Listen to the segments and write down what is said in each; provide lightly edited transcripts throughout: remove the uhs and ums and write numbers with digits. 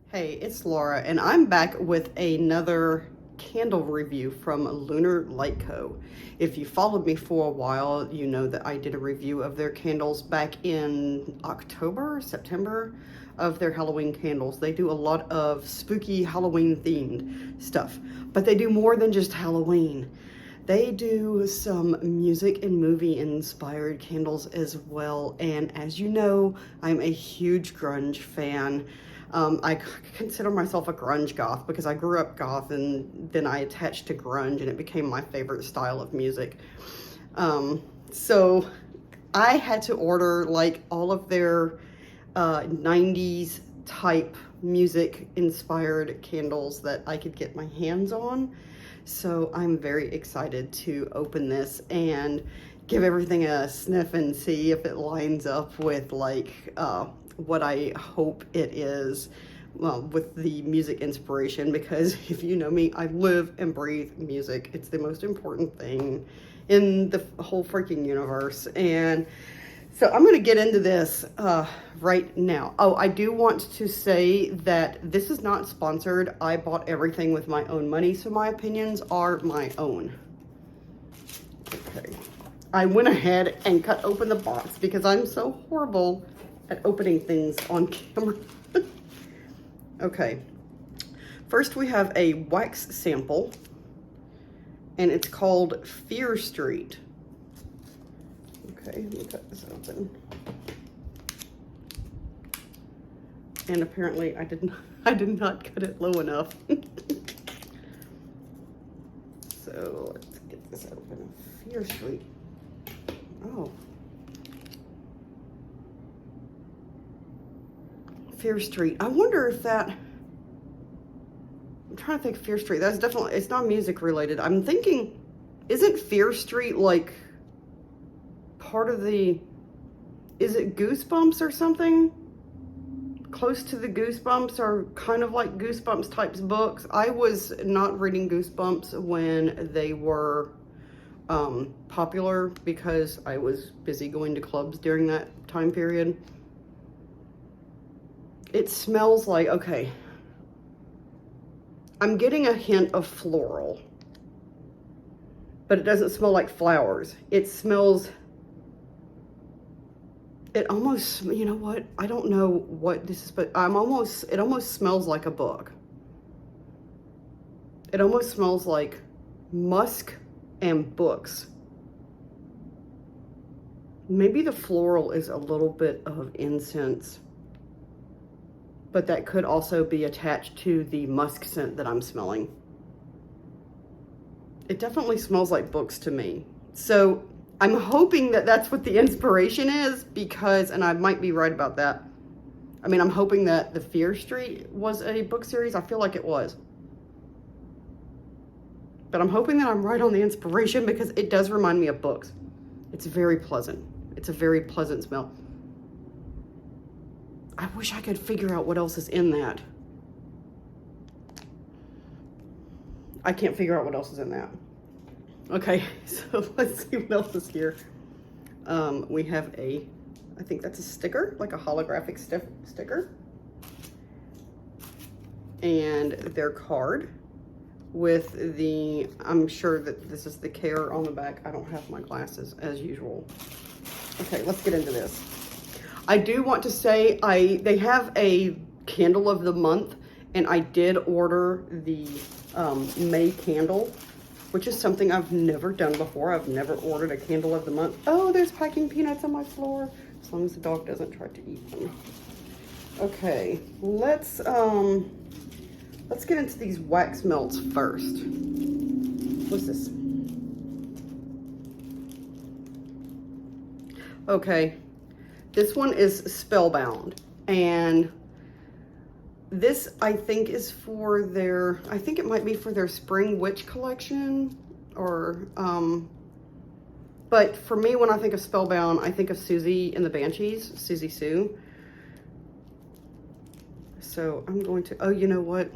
Hey, it's Laura, and I'm back with another candle review from Lunar Light Co. If you followed me for a while, you know that I did a review of their candles back in October, September, of their Halloween candles. They do a lot of spooky Halloween themed stuff, but they do more than just Halloween. They do some music and movie inspired candles as well. And as you know, I'm a huge grunge fan. I consider myself a grunge goth because I grew up goth and then I attached to grunge and it became my favorite style of music. So I had to order like all of their 90s type music inspired candles that I could get my hands on. So I'm very excited to open this and give everything a sniff and see if it lines up with like what I hope it is with the music inspiration, because if you know me, I live and breathe music. It's the most important thing in the whole freaking universe. And so I'm going to get into this right now. Oh, I do want to say that this is not sponsored. I bought everything with my own money, so my opinions are my own. Okay. I went ahead and cut open the box because I'm so horrible at opening things on camera. Okay. First we have a wax sample, and it's called Fear Street. Okay, let me cut this open. And apparently I did not cut it low enough. So let's get this open. Fear Street. Oh. Fear Street. I wonder if that, I'm trying to think of Fear Street. That's definitely, it's not music related. I'm thinking, isn't Fear Street like part of the, is it Goosebumps or something? Close to the Goosebumps, or kind of like Goosebumps types books. I was not reading Goosebumps when they were popular because I was busy going to clubs during that time period. It smells like, okay, I'm getting a hint of floral, but it doesn't smell like flowers. It smells, it almost, you know what? I don't know what this is, but it almost smells like a book. It almost smells like musk and books. Maybe the floral is a little bit of incense, but that could also be attached to the musk scent that I'm smelling. It definitely smells like books to me. So I'm hoping that that's what the inspiration is, because, and I might be right about that. I mean, I'm hoping that the Fear Street was a book series. I feel like it was. But I'm hoping that I'm right on the inspiration, because it does remind me of books. It's very pleasant. It's a very pleasant smell. I wish I could figure out what else is in that. I can't figure out what else is in that. Okay, so let's see what else is here. We have I think that's a sticker, like a holographic sticker. And their card with the, I'm sure that this is the care on the back. I don't have my glasses as usual. Okay, let's get into this. I do want to say they have a candle of the month, and I did order the May candle, which is something I've never done before. I've never ordered a candle of the month. Oh, there's packing peanuts on my floor, as long as the dog doesn't try to eat them. Okay, let's get into these wax melts first. What's this? Okay. This one is Spellbound, and this I think is for their, I think it might be for their Spring Witch collection, or, but for me, when I think of Spellbound, I think of Susie and the Banshees, Susie Sue. So I'm going to, oh, you know what?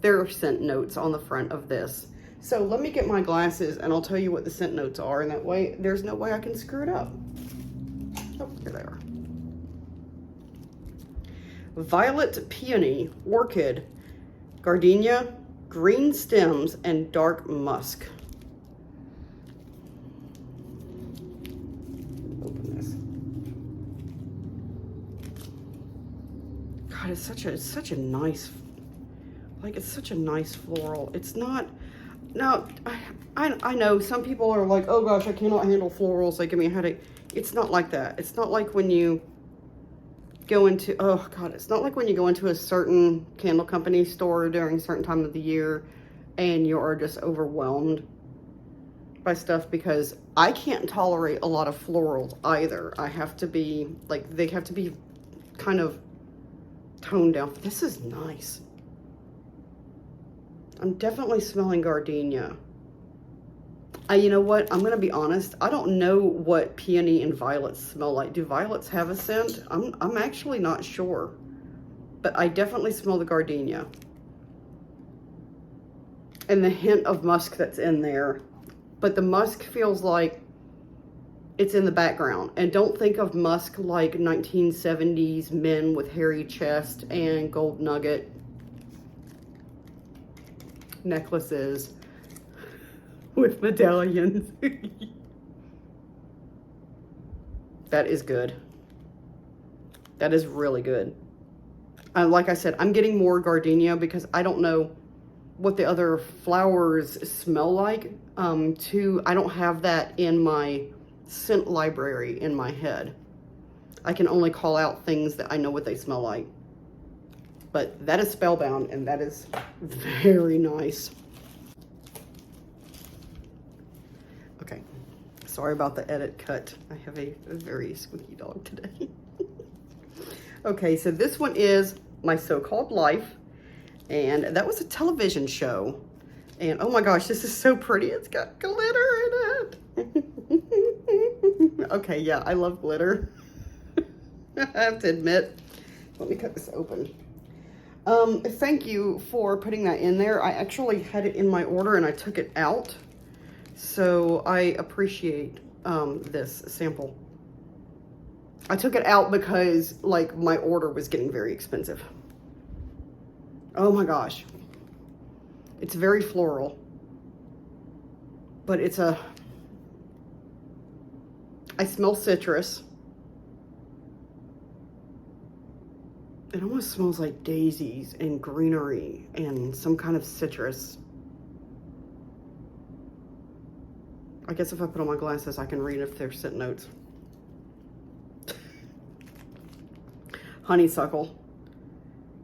There are scent notes on the front of this. So let me get my glasses and I'll tell you what the scent notes are, and that way, there's no way I can screw it up. Oh, here they are. violet peony, orchid, gardenia, green stems, and dark musk. Open this. God, it's such a nice, like, it's such a nice floral. It's not, now, I know some people are like, oh gosh, I cannot handle florals, they give me a headache. It's not like that. It's not like when you go into, oh God, it's not like when you go into a certain candle company store during a certain time of the year and you are just overwhelmed by stuff, because I can't tolerate a lot of florals either. I have to be, like, they have to be kind of toned down. This is nice. I'm definitely smelling gardenia. You know what? I'm going to be honest. I don't know what peony and violets smell like. Do violets have a scent? I'm actually not sure. But I definitely smell the gardenia. And the hint of musk that's in there. But the musk feels like it's in the background. And don't think of musk like 1970s men with hairy chest and gold nugget necklaces with medallions. That is good. That is really good. Like I said, I'm getting more gardenia because I don't know what the other flowers smell like. I don't have that in my scent library in my head. I can only call out things that I know what they smell like. But that is Spellbound, and that is very nice. Okay, sorry about the edit cut. I have a very squeaky dog today. Okay, so this one is My So-Called Life, and that was a television show. And oh my gosh, this is so pretty. It's got glitter in it. Okay, yeah, I love glitter. I have to admit. Let me cut this open. Thank you for putting that in there. I actually had it in my order and I took it out. So I appreciate this sample. I took it out because, like, my order was getting very expensive. Oh my gosh. It's very floral. But it's I smell citrus. It almost smells like daisies and greenery and some kind of citrus. I guess if I put on my glasses, I can read if they're scent notes. Honeysuckle,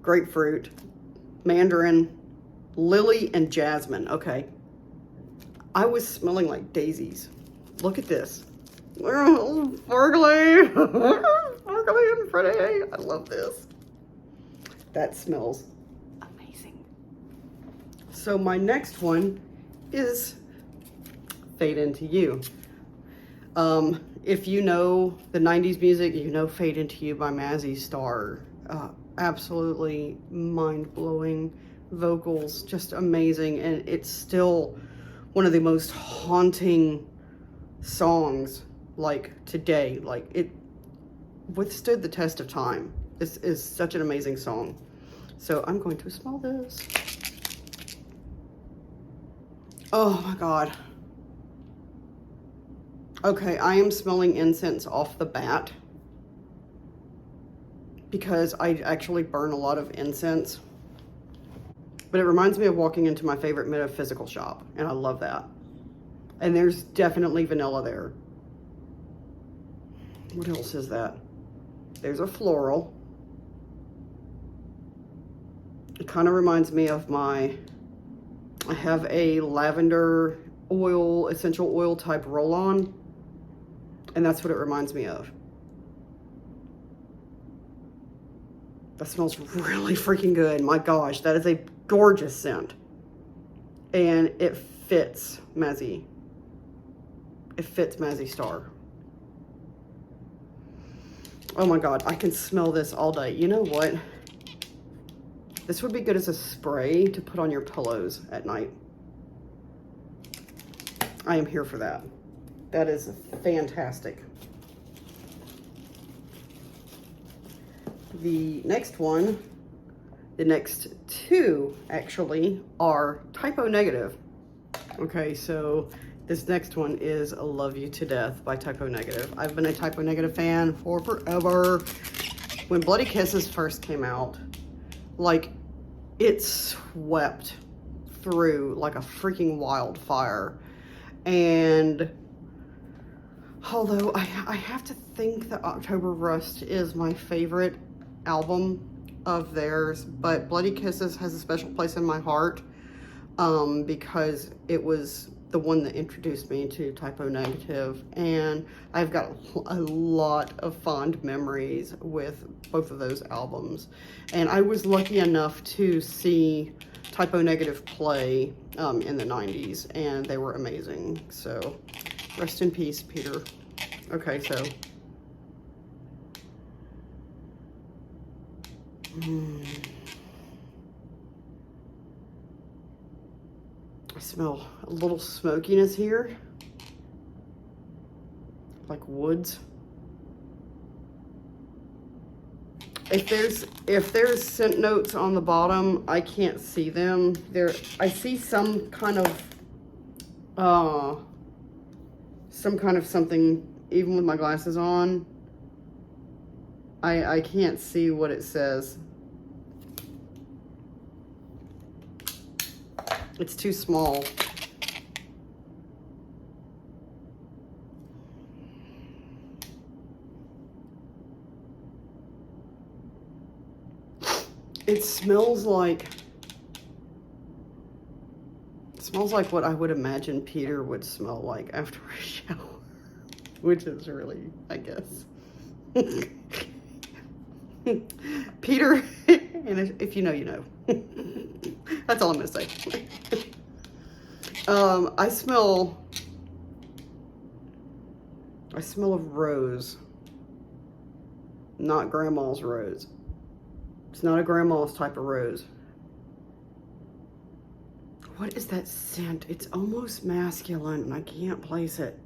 grapefruit, mandarin, lily, and jasmine. Okay. I was smelling like daisies. Look at this. Sparkly. Sparkly and pretty. I love this. That smells amazing. So my next one is Fade Into You. If you know the 90s music, you know Fade Into You by Mazzy Star. Absolutely mind-blowing vocals, just amazing. And it's still one of the most haunting songs, like, today. Like, it withstood the test of time. This is such an amazing song. So I'm going to smell this. Oh my God. Okay, I am smelling incense off the bat because I actually burn a lot of incense. But it reminds me of walking into my favorite metaphysical shop, and I love that. And there's definitely vanilla there. What else is that? There's a floral. It kind of reminds me of I have a lavender oil, essential oil type roll-on. And that's what it reminds me of. That smells really freaking good. My gosh, that is a gorgeous scent. And it fits Mazzy. It fits Mazzy Star. Oh my God, I can smell this all day. You know what? This would be good as a spray to put on your pillows at night. I am here for that. That is fantastic. the next one, the next two actually, are Typo Negative. Okay, so this next one is Love You to Death by Typo Negative. I've been a Typo Negative fan for forever. When Bloody Kisses first came out, like, it swept through like a freaking wildfire. And although I have to think that October Rust is my favorite album of theirs, but Bloody Kisses has a special place in my heart because it was the one that introduced me to Typo Negative, and I've got a lot of fond memories with both of those albums. And I was lucky enough to see Typo Negative play in the 90s, and they were amazing. So rest in peace, Peter. Okay, so I smell a little smokiness here, like woods. If there's scent notes on the bottom, I can't see them. I see some kind of something, even with my glasses on. I can't see what it says. It's too small. It smells like what I would imagine Peter would smell like after a shower, which is really, I guess. Peter, and if you know, you know. That's all I'm gonna say. I smell of rose, not grandma's rose. It's not a grandma's type of rose. What is that scent? It's almost masculine and I can't place it.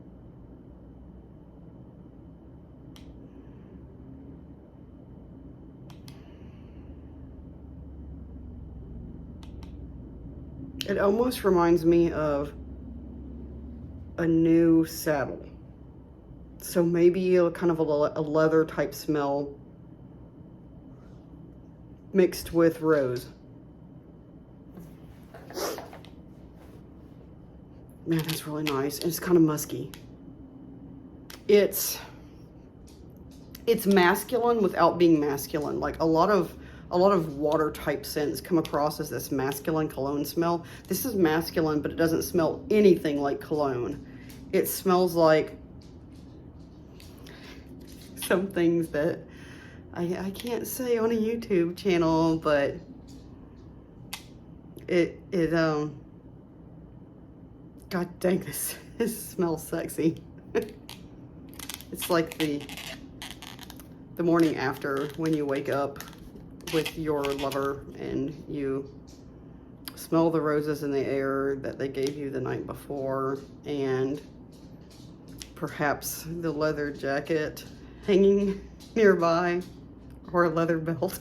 It almost reminds me of a new saddle. So maybe a kind of a leather type smell mixed with rose. Man, that's really nice. And it's kind of musky. It's masculine without being masculine. Like a lot of water type scents come across as this masculine cologne smell. This is masculine, but it doesn't smell anything like cologne. It smells like some things that I can't say on a YouTube channel, but God dang, this smells sexy. It's like the morning after when you wake up with your lover and you smell the roses in the air that they gave you the night before, and perhaps the leather jacket hanging nearby or a leather belt.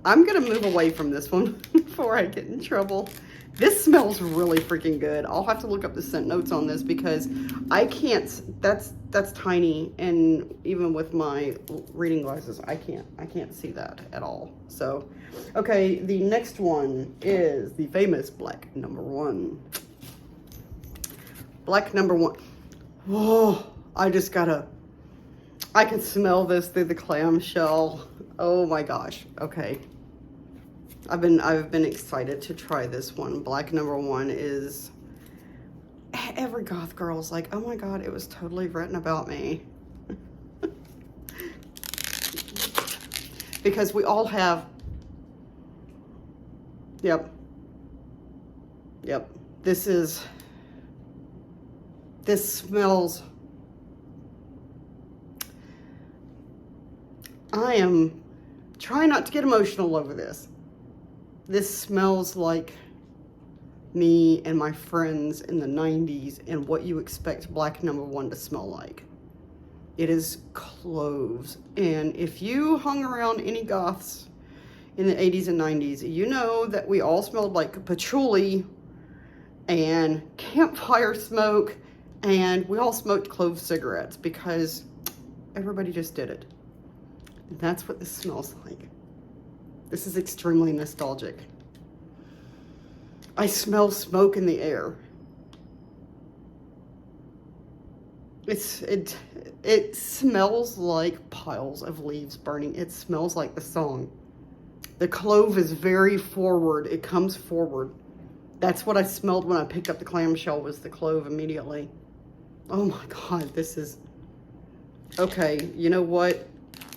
I'm gonna move away from this one before I get in trouble. This smells really freaking good. I'll have to look up the scent notes on this because I can't, that's tiny, and even with my reading glasses, I can't see that at all. So, okay, the next one is the famous Black Number One. Black Number One. Whoa, I can smell this through the clamshell. Oh my gosh, okay. I've been excited to try this one. Black Number One is, every goth girl's like, oh my God, it was totally written about me. Because we all have, yep. This smells, I am trying not to get emotional over this. This smells like me and my friends in the 90s and what you expect Black Number One to smell like. It is cloves. And if you hung around any goths in the 80s and 90s, you know that we all smelled like patchouli and campfire smoke, and we all smoked clove cigarettes because everybody just did it. And that's what this smells like. This is extremely nostalgic. I smell smoke in the air. It smells like piles of leaves burning. It smells like the song. The clove is very forward. It comes forward. That's what I smelled when I picked up the clamshell, was the clove immediately. Oh my God, this is... Okay, you know what?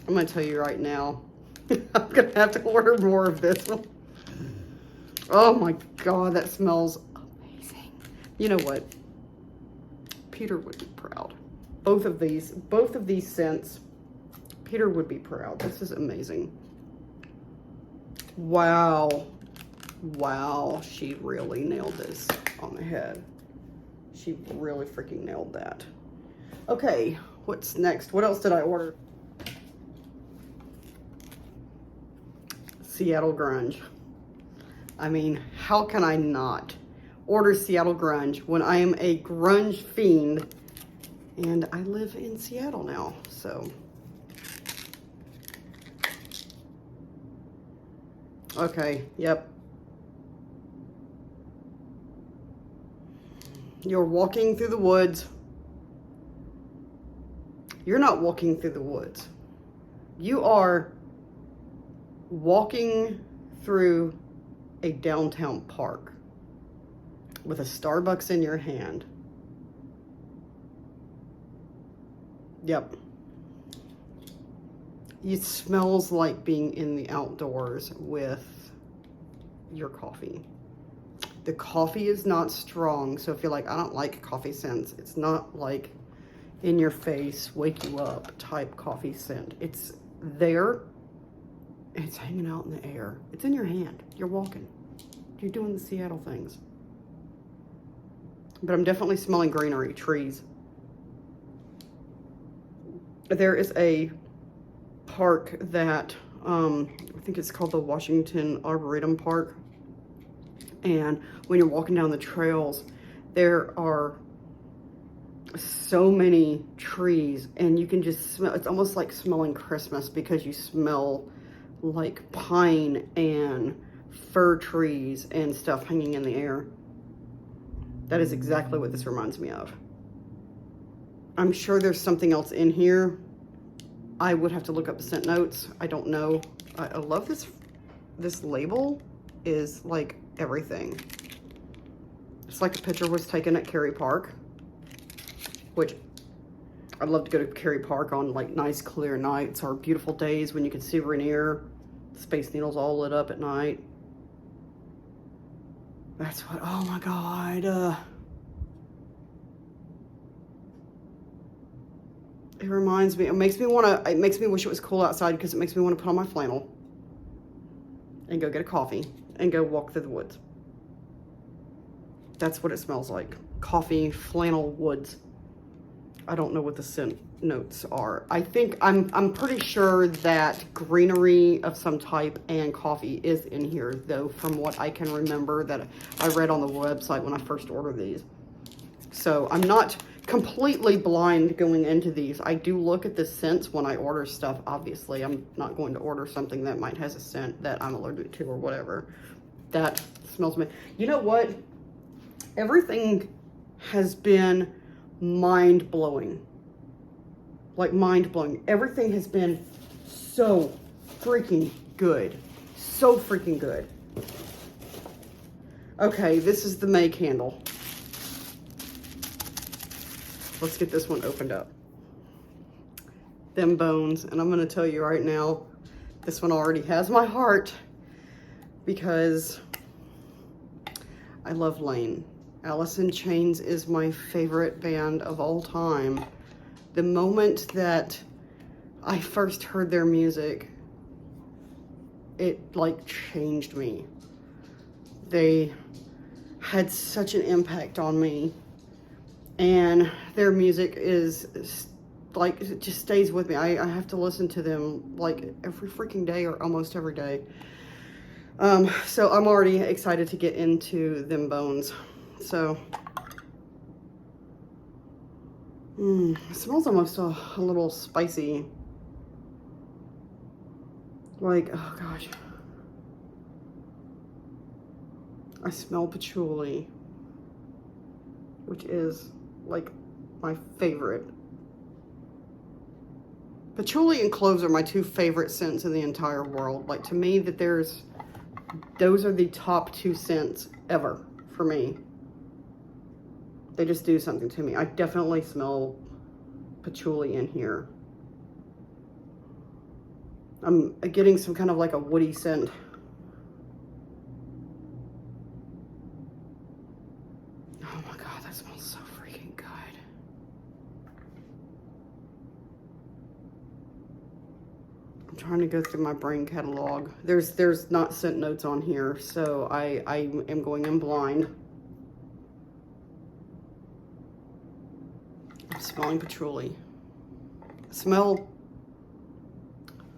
I'm going to tell you right now. I'm going to have to order more of this one. Oh my God, that smells amazing. You know what? Peter would be proud. Both of these scents, Peter would be proud. This is amazing. Wow. Wow, she really nailed this on the head. She really freaking nailed that. Okay, what's next? What else did I order? Seattle Grunge. I mean, how can I not order Seattle Grunge when I am a grunge fiend and I live in Seattle now, so. Okay, yep. You're walking through the woods. You're not walking through the woods. You are walking through a downtown park with a Starbucks in your hand. Yep. It smells like being in the outdoors with your coffee. The coffee is not strong, so if you're like, I don't like coffee scents, it's not like in your face, wake you up type coffee scent. It's there, it's hanging out in the air. It's in your hand. You're walking. You're doing the Seattle things. But I'm definitely smelling greenery, trees. There is a park that, I think it's called the Washington Arboretum Park. And when you're walking down the trails, there are so many trees, and you can just smell, it's almost like smelling Christmas because you smell like pine and fir trees and stuff hanging in the air. That is exactly what this reminds me of. I'm sure there's something else in here. I would have to look up the scent notes. I don't know. I love this. This label is like everything. It's like a picture was taken at Cary Park, which I'd love to go to Cary Park on like nice clear nights or beautiful days when you can see Rainier. Space Needles all lit up at night. That's what, oh my God. It reminds me, it makes me wish it was cool outside because it makes me want to put on my flannel and go get a coffee and go walk through the woods. That's what it smells like. Coffee, flannel, woods. I don't know what the scent notes are. I think, I'm pretty sure that greenery of some type and coffee is in here though, from what I can remember that I read on the website when I first ordered these. So I'm not completely blind going into these. I do look at the scents when I order stuff. Obviously, I'm not going to order something that might has a scent that I'm allergic to or whatever. That smells me. You know what? Everything has been mind-blowing. Like mind-blowing. Everything has been so freaking good. So freaking good. Okay, this is the May candle. Let's get this one opened up. Them bones, and I'm gonna tell you right now, this one already has my heart because I love Lane. Alice in Chains is my favorite band of all time. The moment that I first heard their music, it like changed me. They had such an impact on me. And their music is like, it just stays with me. I have to listen to them like every freaking day or almost every day. So I'm already excited to get into them bones. So, it smells almost a little spicy. Like, oh gosh. I smell patchouli, which is like my favorite. Patchouli and cloves are my two favorite scents in the entire world. Like, to me, those are the top two scents ever for me. They just do something to me. I definitely smell patchouli in here. I'm getting some kind of like a woody scent. Oh my God, that smells so freaking good. I'm trying to go through my brain catalog. There's not scent notes on here, so I am going in blind. I'm smelling patchouli. Smell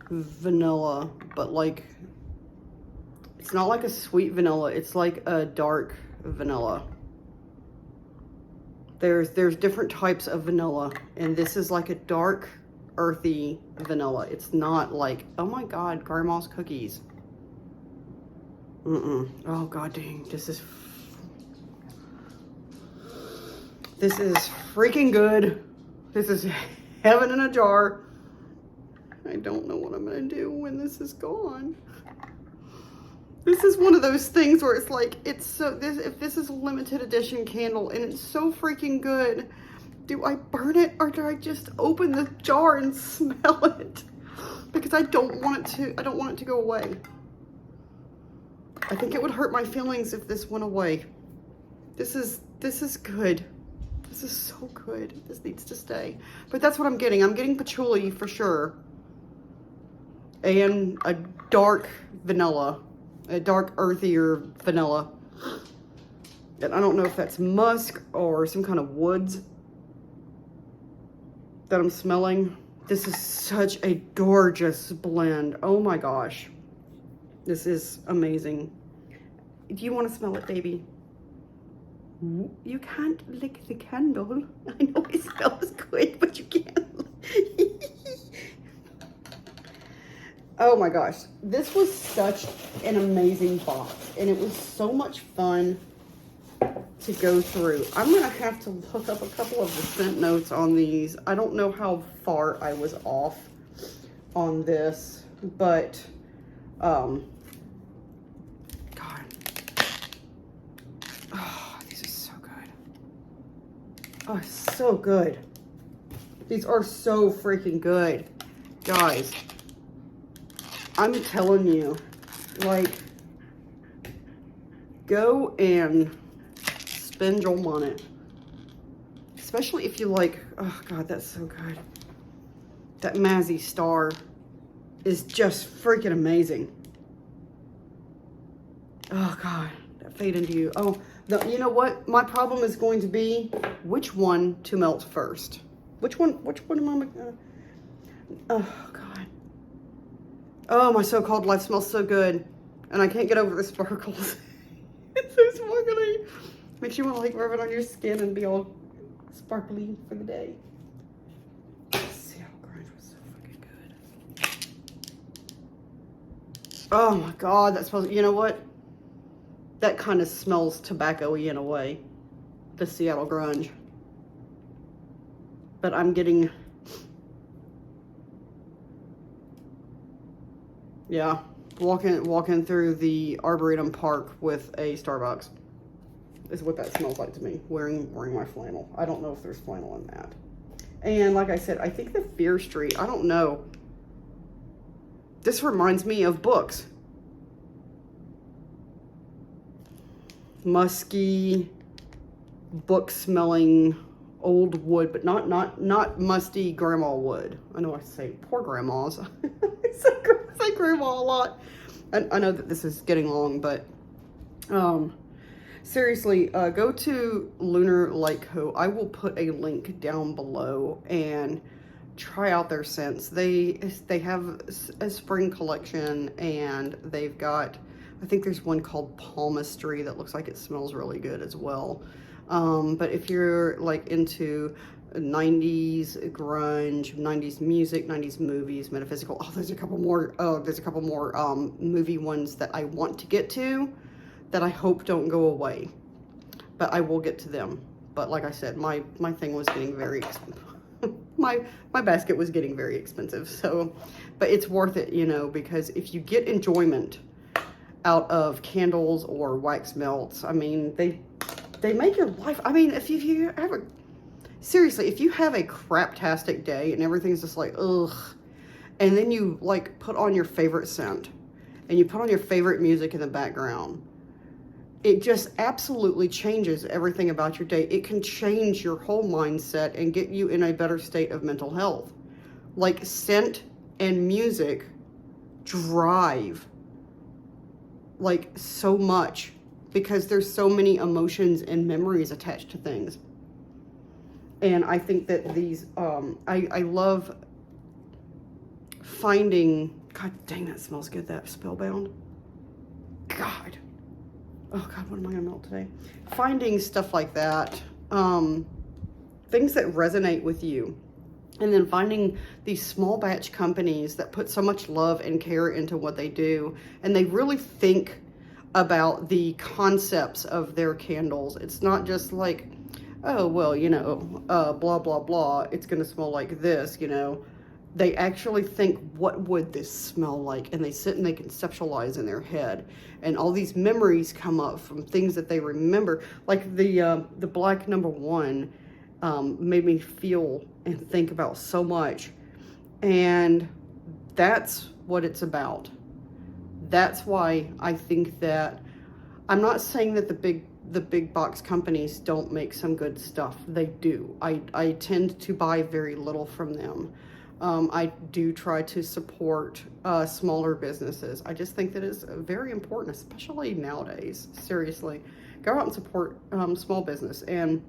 vanilla, but like, it's not like a sweet vanilla, it's like a dark vanilla. There's different types of vanilla, and this is like a dark, earthy vanilla. It's not like, oh my God, grandma's cookies. Oh God dang, this is freaking good. This is heaven in a jar. I don't know what I'm gonna do when this is gone. This is one of those things where it's like, if this is a limited edition candle and it's so freaking good, do I burn it or do I just open the jar and smell it? Because I don't want it to go away. I think it would hurt my feelings if this went away. This is good. This is so good. This needs to stay. But that's what I'm getting. I'm getting patchouli for sure. And a dark vanilla. A dark, earthier vanilla. And I don't know if that's musk or some kind of woods that I'm smelling. This is such a gorgeous blend. Oh my gosh. This is amazing. Do you want to smell it, baby? You can't lick the candle. I know it smells good, but you can't. Oh my gosh. This was such an amazing box, and it was so much fun to go through. I'm going to have to look up a couple of the scent notes on these. I don't know how far I was off on this, but God. Oh, these are so good. Oh, so good. These are so freaking good. Guys, I'm telling you, like, go and spend your money. Especially if you like, oh God, that's so good. That Mazzy Star is just freaking amazing. Oh God, that fade into you. Oh, you know what? My problem is going to be which one to melt first. Which one am I gonna, oh God. Oh, my so-called life smells so good. And I can't get over the sparkles. It's so sparkly. Makes you want to like rub it on your skin and be all sparkly for the day. Seattle Grunge was so fucking good. Oh my God, that smells, you know what? That kind of smells tobacco-y in a way. The Seattle Grunge. But I'm getting, yeah, walking through the Arboretum Park with a Starbucks is what that smells like to me, wearing my flannel. I don't know if there's flannel in that. And like I said, I think the Fear Street, I don't know. This reminds me of books. Musky, book-smelling old wood, but not musty grandma wood. I know I say poor grandmas. I say grandma a lot. I know that this is getting long, but seriously, go to Lunar Light Co. I will put a link down below and try out their scents. They have a spring collection, and they've got, I think there's one called Palmistry that looks like it smells really good as well. But if you're like into 90s grunge, 90s music, 90s movies, metaphysical, there's a couple more, movie ones that I want to get to that I hope don't go away, but I will get to them. But like I said, my thing was getting very my basket was getting very expensive. So, but it's worth it, you know, because if you get enjoyment out of candles or wax melts, I mean, they make your life. I mean, if you have a, seriously, if you have a craptastic day and everything's just like, ugh, and then you like put on your favorite scent and you put on your favorite music in the background, it just absolutely changes everything about your day. It can change your whole mindset and get you in a better state of mental health. Like, scent and music drive like so much, because there's so many emotions and memories attached to things. And I think that these, I love finding, God dang, that smells good, that Spellbound. God. Oh God, what am I gonna melt today? Finding stuff like that, things that resonate with you. And then finding these small batch companies that put so much love and care into what they do. And they really think about the concepts of their candles. It's not just like, oh, well, you know, blah, blah, blah, it's gonna smell like this, you know. They actually think, what would this smell like? And they sit and they conceptualize in their head. And all these memories come up from things that they remember. Like the black number 1 made me feel and think about so much. And that's what it's about. That's why I think that, I'm not saying that the big box companies don't make some good stuff. They do. I tend to buy very little from them. I do try to support smaller businesses. I just think that is very important, especially nowadays. Seriously, go out and support small business, and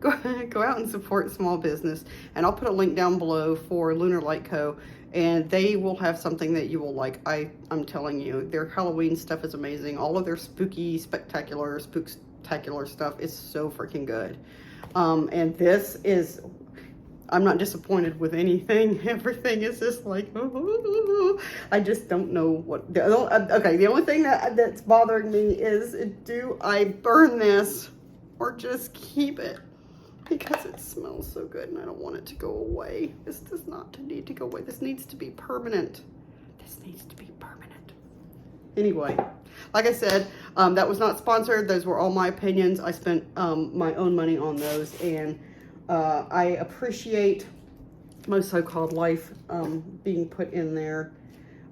go out and support small business. And I'll put a link down below for Lunar Light Co. And they will have something that you will like. I'm telling you, their Halloween stuff is amazing. All of their spooky, spooktacular stuff is so freaking good. And this is, I'm not disappointed with anything. Everything is just like, I just don't know what. Okay, the only thing that's bothering me is, do I burn this or just keep it? Because it smells so good and I don't want it to go away. This does not need to go away. This needs to be permanent. This needs to be permanent. Anyway, like I said, that was not sponsored. Those were all my opinions. I spent my own money on those, and I appreciate my so-called life being put in there.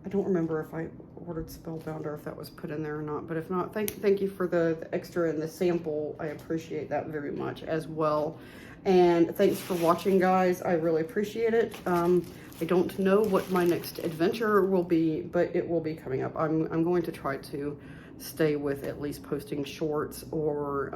I don't remember if I ordered Spellbound or if that was put in there or not, but if not, thank you for the extra and the sample. I appreciate that very much as well. And thanks for watching, guys. I really appreciate it. I don't know what my next adventure will be, but it will be coming up. I'm going to try to stay with at least posting shorts or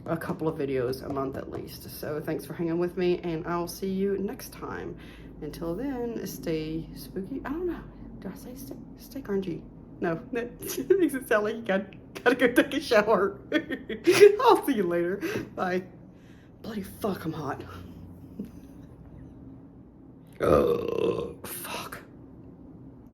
a couple of videos a month at least. So thanks for hanging with me, and I'll see you next time. Until then, stay spooky. I don't know. Do I say stay grungy? No, that makes it sound like you gotta go take a shower. I'll see you later. Bye. Bloody fuck, I'm hot.